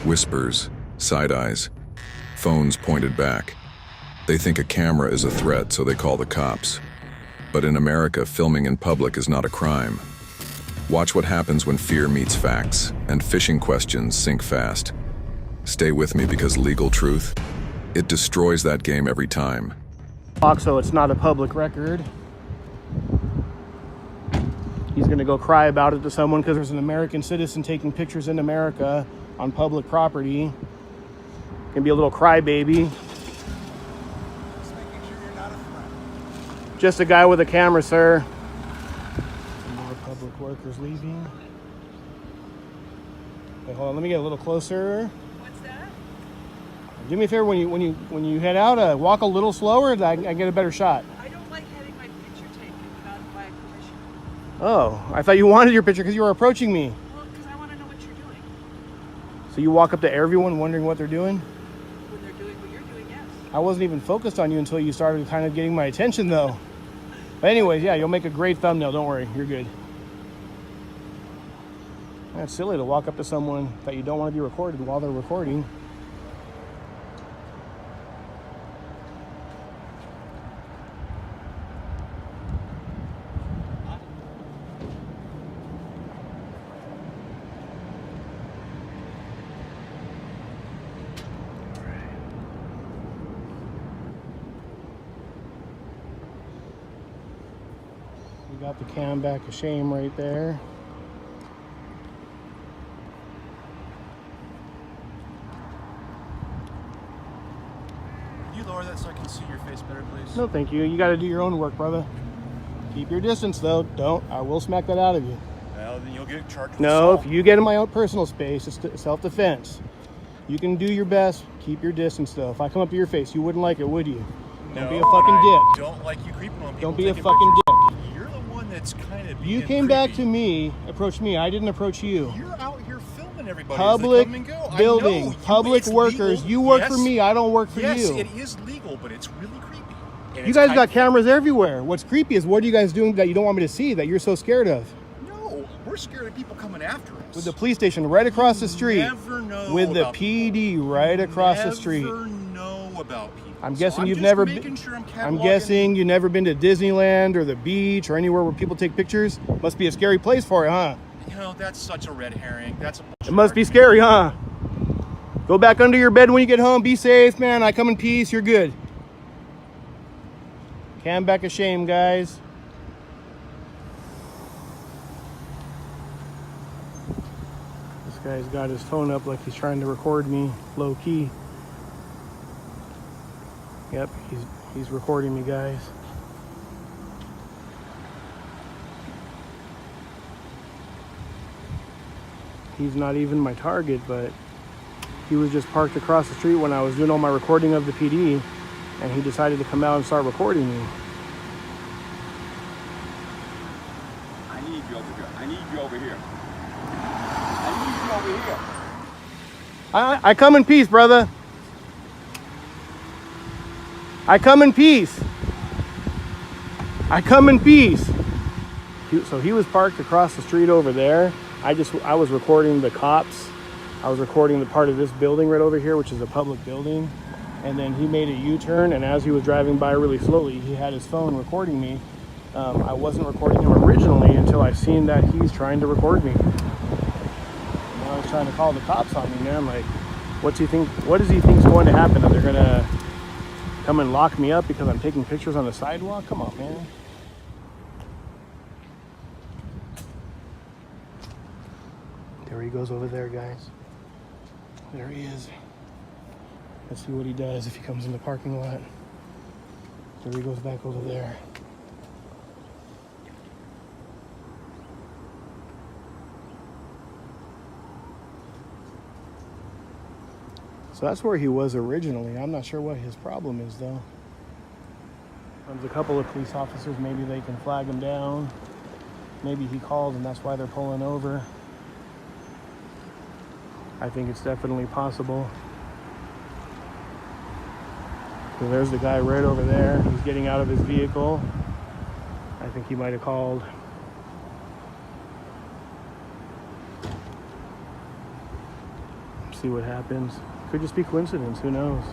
Whispers, side eyes, phones pointed back. They think a camera is a threat, so they call the cops. But in America, filming in public is not a crime. Watch what happens when fear meets facts, and phishing questions sink fast. Stay with me because legal truth, it destroys that game every time. So it's not a public record. He's gonna go cry about it to someone because there's an American citizen taking pictures in America on public property. Gonna be a little crybaby. Just making sure you're not a threat. Just a guy with a camera, sir. Some more public workers leaving. Wait, hold on, let me get a little closer. What's that? Do me a favor, when you head out, walk a little slower so I get a better shot. I don't like having my picture taken without my permission. Oh, I thought you wanted your picture because you were approaching me. Well, because I want to know what you're doing. So you walk up to everyone wondering what they're doing? When they're doing what you're doing, yes. I wasn't even focused on you until you started kind of getting my attention, though. But anyways, yeah, you'll make a great thumbnail. Don't worry, you're good. That's silly to walk up to someone that you don't want to be recorded while they're recording. We got the cam back of shame right there. Can you lower that so I can see your face better, please? No, thank you. You got to do your own work, brother. Keep your distance, though. Don't. I will smack that out of you. Well, then you'll get charged with No, assault. if you get in my own personal space, it's self-defense. You can do your best. Keep your distance, though. If I come up to your face, you wouldn't like it, would you? Don't be a fucking I dick. don't like you creeping on people. Don't be a taking fucking pictures. dick. You're the one that's kind of You being came back creepy. to me, approached me. I didn't approach you. You're out here filming everybody Public as they come and go. I building, know, public it's workers. legal. You work Yes. for me. I don't work for Yes, you. it is legal, but it's really creepy. And You it's guys kind got of- cameras everywhere. What's creepy is what are you guys doing that you don't want me to see that you're so scared of? No, we're scared of people coming after us. With the police station right across the street. Never know With the about PD right across the street. Never know about people. I'm guessing So you've just never making been. sure I'm I'm cataloging- guessing you've never been to Disneyland or the beach or anywhere where people take pictures. Must be a scary place for you, huh? You know, that's such a red herring. That's a It must be scary, huh? Go back under your bed when you get home. Be safe, man. I come in peace. You're good. Cam back of shame, guys. This guy's got his phone up like he's trying to record me low key. Yep, he's recording me, guys. He's not even my target, but he was just parked across the street when I was doing all my recording of the PD, and he decided to come out and start recording me. I need you over here. I need you over here. I need you over here. I come in peace, brother. I come in peace. I come in peace. So he was parked across the street over there. I was recording the cops. I was recording the part of this building right over here, which is a public building. And then he made a U-turn, and as he was driving by really slowly, he had his phone recording me. I wasn't recording him originally until I seen that he's trying to record me. And I was trying to call the cops on me, man. Like, what does he think's going to happen? That they're gonna come and lock me up because I'm taking pictures on the sidewalk? Come on, man. There he goes over there, guys. There he is. Let's see what he does if he comes in the parking lot. There he goes back over there. So that's where he was originally. I'm not sure what his problem is, though. There's a couple of police officers. Maybe they can flag him down. Maybe he called and that's why they're pulling over. I think it's definitely possible. So there's the guy right over there. He's getting out of his vehicle. I think he might have called. See what happens. Could just be coincidence. Who knows?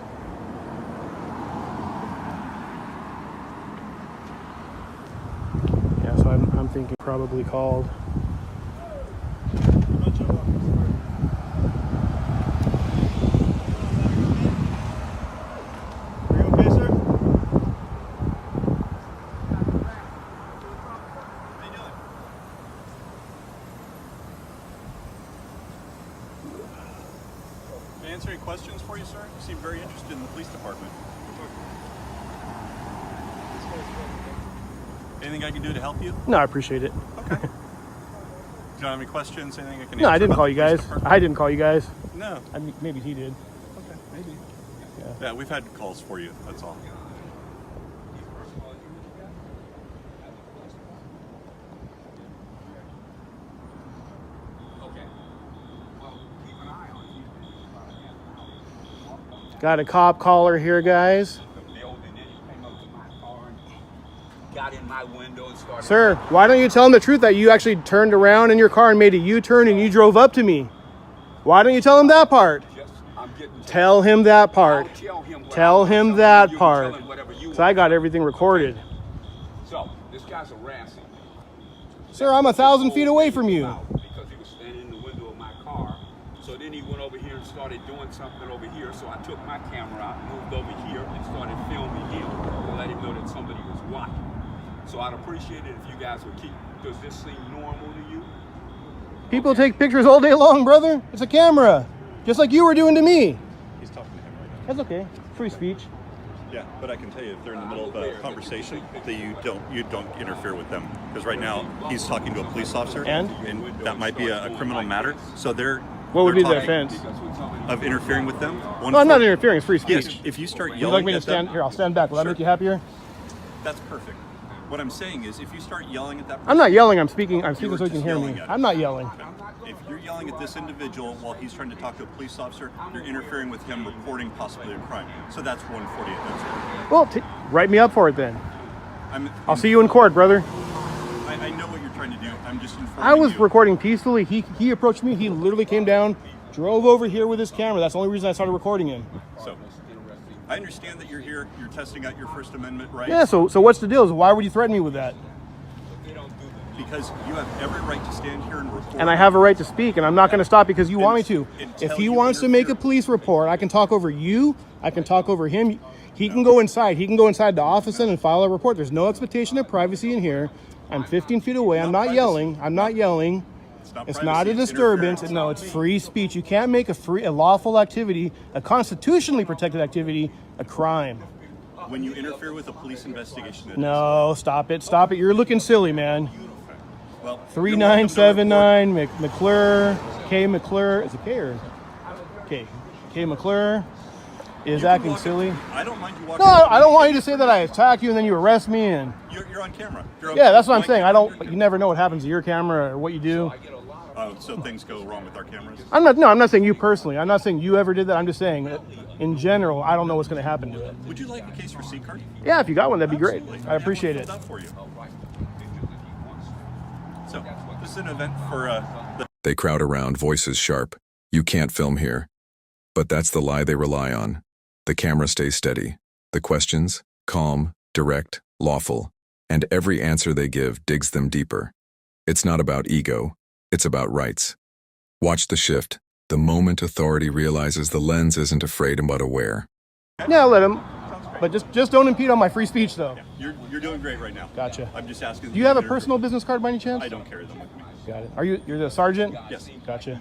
Yeah, so I'm thinking probably called. Are you okay, sir? How you doing? Can I answer any questions for you, sir? You seem very interested in the police department. Anything I can do to help you? No, I appreciate it. Okay. Do you have any questions? Anything I can No, I answer didn't about call the you police guys. department? I didn't call you guys. No. I mean, maybe he did. Okay, maybe. Yeah. Yeah, we've had calls for you, that's all. Got a cop caller here, guys. Got in my window and started. Sir, why don't you tell him the truth that you actually turned around in your car and made a U-turn and you drove up to me? Why don't you tell him that part? I'm getting to Tell him that part. tell him what Tell I'm him telling that you, part. tell him whatever you So I want. got everything recorded. So this guy's harassing. Sir, I'm 1,000 feet away from you. Because he was standing in the window of my car. So then he went over here and started doing something over here. So I took my camera out, moved over here, and started filming him to let him know that somebody was watching. So I'd appreciate it if you guys would keep. Does this seem normal to you? People take pictures all day long, brother. It's a camera. Just like you were doing to me. He's talking to him right now. That's okay. Free speech. Yeah, but I can tell you if they're in the middle of a conversation that you don't interfere with them, because right now he's talking to a police officer, And that might be a criminal matter. So what would be the talking offense? of interfering with them? No, I'm not interfering. It's free Yes, speech. if you start Would yelling you like me to at them, stand here? I'll stand back. Will that Sure. make you happier? That's perfect. What I'm saying is, if you start yelling at that person, I'm not yelling. I'm speaking. I'm speaking were so you can just hear yelling me. at I'm him. not yelling. if you're yelling at this individual while he's trying to talk to a police officer, you're interfering with him reporting possibly a crime. So that's 148. That's Well, write me up for it then. it. I'll see you in court, brother. I know what you're trying to do. I'm just informing I was you. recording peacefully. He approached me. He literally came down, drove over here with his camera. That's the only reason I started recording him. So, I understand that you're here. You're testing out your First Amendment rights. Yeah. So what's the deal? Why would you threaten me with that? Because you have every right to stand here and record. And I have a right to speak, and I'm not going to stop because you want me to. Until If he you wants to make a interfere. police report, I can talk over you. I can talk over him. He can go inside. He can go inside the office and file a report. There's no expectation of privacy in here. I'm 15 feet away. I'm not yelling. I'm not yelling. It's not a disturbance. No, it's free speech. You can't make a lawful activity, a constitutionally protected activity, a crime. When you interfere with a police investigation, it No, stop it. Stop it. You're looking silly, man. is. Well, 3979 McClure, K McClure. Is it K or K? K McClure is acting silly. I don't mind you walking. No, I don't want you to say that I attack you and then you arrest me. And You're on camera. You're on yeah, that's what I'm my saying. camera. You never know what happens to your camera or what you do. Oh, so things go wrong with our cameras. I'm not saying you personally. I'm not saying you ever did that. I'm just saying that in general, I don't know what's going to happen to it. Would you like a case for C card? Yeah, if you got one, that'd be great. Absolutely. I appreciate have it. one filled out for you. So this is an event for the. They crowd around, voices sharp. You can't film here. But that's the lie they rely on. The camera stays steady. The questions, calm, direct, lawful. And every answer they give digs them deeper. It's not about ego. It's about rights. Watch the shift. The moment authority realizes the lens isn't afraid but aware. Yeah, let him. But just don't impede on my free speech, though. You're doing great right now. Gotcha. I'm just asking. Do you have a personal business card by any chance? I don't carry them with me. Got it. You're the sergeant? Yes. Gotcha.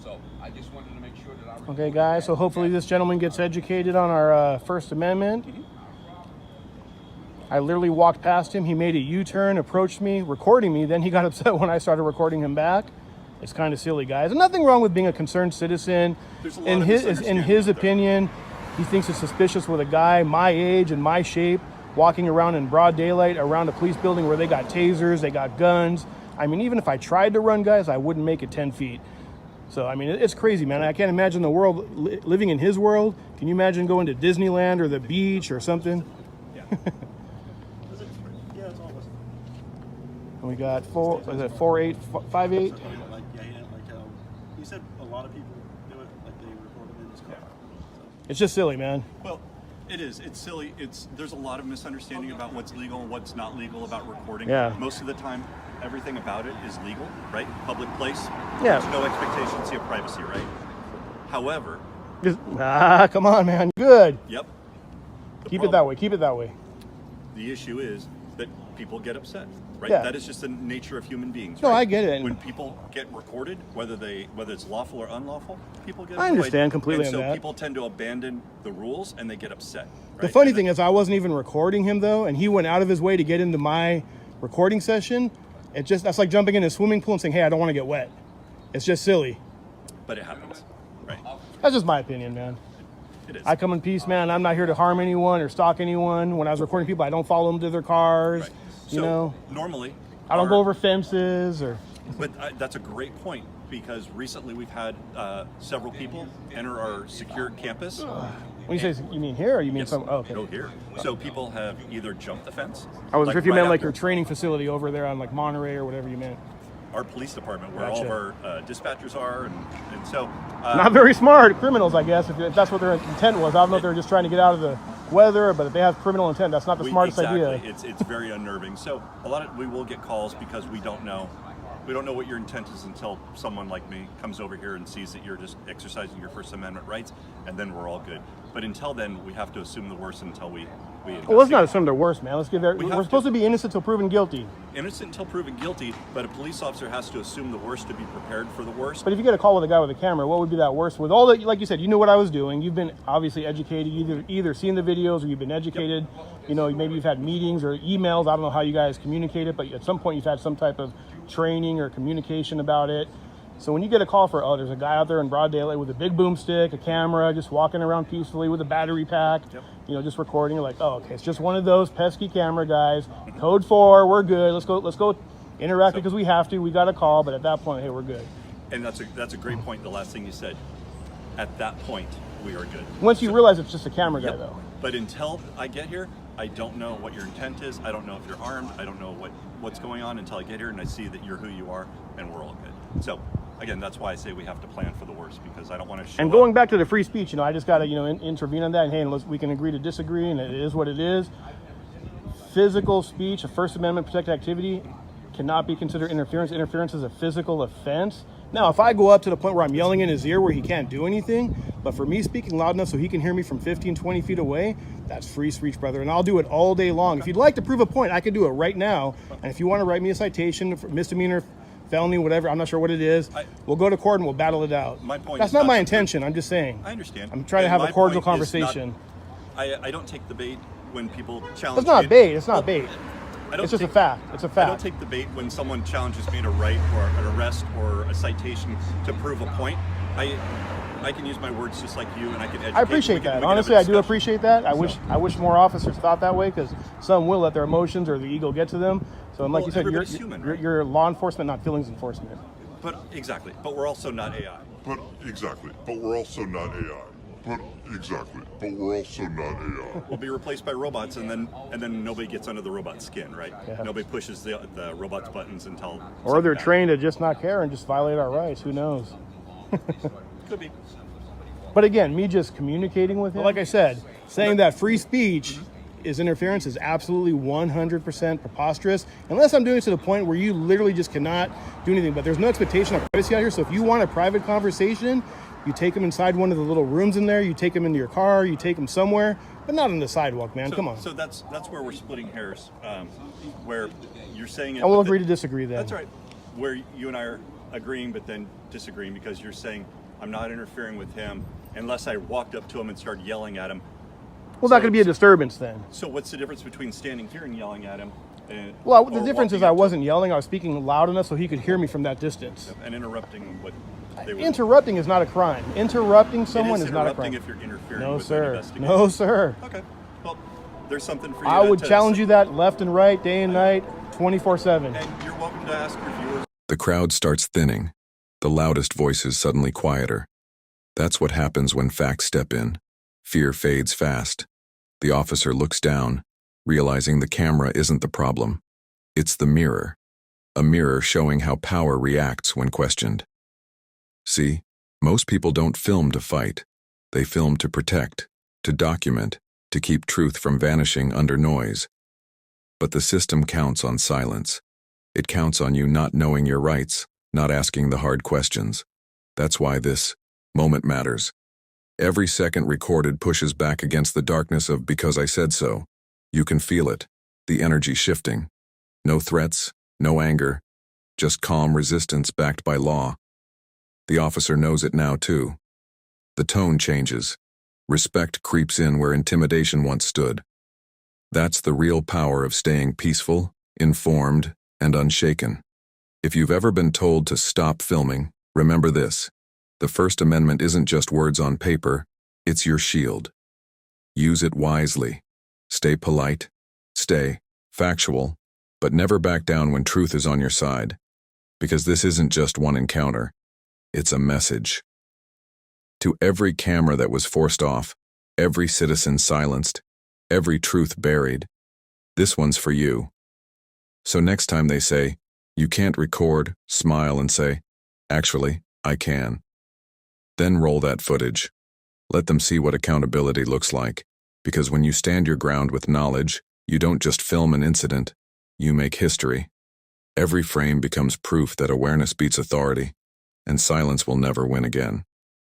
So I just wanted to make sure that I Okay, guys, so hopefully this gentleman gets educated on our First Amendment. I literally walked past him. He made a U-turn, approached me, recording me. Then he got upset when I started recording him back. It's kind of silly, guys. And nothing wrong with being a concerned citizen. There's a lot In of his misunderstanding there. opinion, he thinks it's suspicious with a guy my age and my shape walking around in broad daylight around a police building where they got tasers, they got guns. I mean, even if I tried to run, guys, I wouldn't make it 10 feet. So, I mean, it's crazy, man. I can't imagine the world, living in his world. Can you imagine going to Disneyland or the beach or something? Yeah, it's all listed. And we got 4858. Like, yeah, he didn't like how He said a lot of people do it, like they record him in his car. It's just silly, man. Well, it is. It's silly. There's a lot of misunderstanding about what's legal and what's not legal about recording. Yeah. Most of the time, everything about it is legal, right? Public place. Yeah. There's no expectation of privacy, right? However, Come on, man. Good. yep. the Keep it that way. Keep it that way. The issue is that people get upset, right? Yeah. That is just the nature of human beings. No, right? I get it. When people get recorded, whether it's lawful or unlawful, people get I annoyed. understand completely and on so that. people tend to abandon the rules and they get upset. Right? The funny And thing is, I wasn't even recording him though, and he went out of his way to get into my recording session. That's like jumping in a swimming pool and saying, "Hey, I don't want to get wet." It's just silly. but it happens, right? That's just my opinion, man. It is. I come in peace, man. I'm not here to harm anyone or stalk anyone. When I was recording people, I don't follow them to their cars. Right. You So know, normally, I don't go over fences or. But that's a great point because recently we've had several people enter our secure campus. When you say, you mean here or you mean Yes, some? Oh, okay. go here. So people have either jumped the fence. I wasn't sure if you right meant like after your training facility over there on like Monterey or whatever you meant. our police department, where all Gotcha. of our dispatchers are, and so Not very smart criminals, I guess, if that's what their intent was. I don't know if they were just trying to get out of the weather, but if they have criminal intent, that's not the smartest idea. It's very unnerving. So we will get calls because we don't know. We don't know what your intent is until someone like me comes over here and sees that you're just exercising your First Amendment rights, and then we're all good. But until then, we have to assume the worst until we Well, let's not assume they're worse, man. Let's give their, We we're have supposed to. to be innocent until proven guilty. innocent until proven guilty, but a police officer has to assume the worst to be prepared for the worst. But if you get a call with a guy with a camera, what would be that worst? With all that, like you said, you knew what I was doing. You've been obviously educated, either seen the videos or you've been educated. You know, maybe you've had meetings or emails. I don't know how you guys communicate it, but at some point you've had some type of training or communication about it. So when you get a call for, oh, there's a guy out there in broad daylight with a big boomstick, a camera, just walking around peacefully with a battery pack, you know, just recording, you're like, oh, okay, it's just one of those pesky camera guys. Code 4, we're good. Let's go interact because we have to. We got a call, but at that point, hey, we're good. And that's a great point. The last thing you said. At that point, we are good. Once you realize it's just a camera guy, Yep. though. But until I get here, I don't know what your intent is. I don't know if you're armed. I don't know what's going on until I get here and I see that you're who you are, and we're all good. So again, that's why I say we have to plan for the worst, because I don't want to show And going back to the free speech, you know, I just got to, you know, intervene on that. And hey, we can agree to disagree, and it is what it is. Physical speech, a First Amendment protected activity, cannot be considered interference. Interference is a physical offense. Now, if I go up to the point where I'm yelling in his ear where he can't do anything, but for me speaking loud enough so he can hear me from 15, 20 feet away, that's free speech, brother. And I'll do it all day long. If you'd like to prove a point, I could do it right now. And if you want to write me a citation for misdemeanor, felony, whatever, I'm not sure what it is, we'll go to court and we'll battle it out. My point That's is not not my to- intention. I'm just saying. I understand. I'm trying to And have a my cordial point is not- conversation. I don't take the bait when people challenge It's not me. bait. It's not bait. I don't It's just a take- fact. It's a I fact. don't take the bait when someone challenges me to write or an arrest or a citation to prove a point. I can use my words just like you, and I can educate. I appreciate that. Honestly, I do appreciate that. I wish more officers thought that way, because some will let their emotions or the ego get to them. So, like Well, you said, everybody's human, right? you're law enforcement, not feelings enforcement. But exactly. But we're also not AI. But exactly. But we're also not AI. But exactly. But we're also not AI. We'll be replaced by robots, and then nobody gets under the robot's skin, right? Yeah. Nobody pushes the robot's buttons until. Or they're something trained to just not care and just violate our rights. Who knows? happens. Could be. But again, me just communicating with him, like I said, saying that free speech is interference is absolutely 100% preposterous, unless I'm doing it to the point where you literally just cannot do anything. But there's no expectation of privacy out here. So if you want a private conversation, you take them inside one of the little rooms in there, you take them into your car, you take them somewhere, but not on the sidewalk, man. Come on. So that's where we're splitting hairs, where you're saying it. I will but agree to disagree then. That's right. Where you and I are agreeing, but then disagreeing, because you're saying I'm not interfering with him unless I walked up to him and started yelling at him. Well, that could be a disturbance then. So what's the difference between standing here and yelling at him? Well, the or difference is walking I up to wasn't yelling. I was speaking loud enough so he could hear me from that distance. him and interrupting what they were. Interrupting is not a crime. Interrupting someone It is is not a interrupting crime. if you're interfering No, with an sir. investigation. No, sir. Okay. Well, there's something for you. I would to challenge say. you that left and right, day and night, 24/7. And you're welcome to ask your viewers. The crowd starts thinning. The loudest voices suddenly quieter. That's what happens when facts step in. Fear fades fast. The officer looks down, realizing the camera isn't the problem. It's the mirror. A mirror showing how power reacts when questioned. See, most people don't film to fight. They film to protect, to document, to keep truth from vanishing under noise. But the system counts on silence. It counts on you not knowing your rights, not asking the hard questions. That's why this moment matters. Every second recorded pushes back against the darkness of "because I said so." You can feel it, the energy shifting. No threats, no anger, just calm resistance backed by law. The officer knows it now too. The tone changes. Respect creeps in where intimidation once stood. That's the real power of staying peaceful, informed, and unshaken. If you've ever been told to stop filming, remember this. The First Amendment isn't just words on paper, it's your shield. Use it wisely. Stay polite, stay factual, but never back down when truth is on your side. Because this isn't just one encounter, it's a message. To every camera that was forced off, every citizen silenced, every truth buried, this one's for you. So next time they say, "You can't record," smile and say, "Actually, I can." Then roll that footage. Let them see what accountability looks like, because when you stand your ground with knowledge, you don't just film an incident, you make history. Every frame becomes proof that awareness beats authority, and silence will never win again.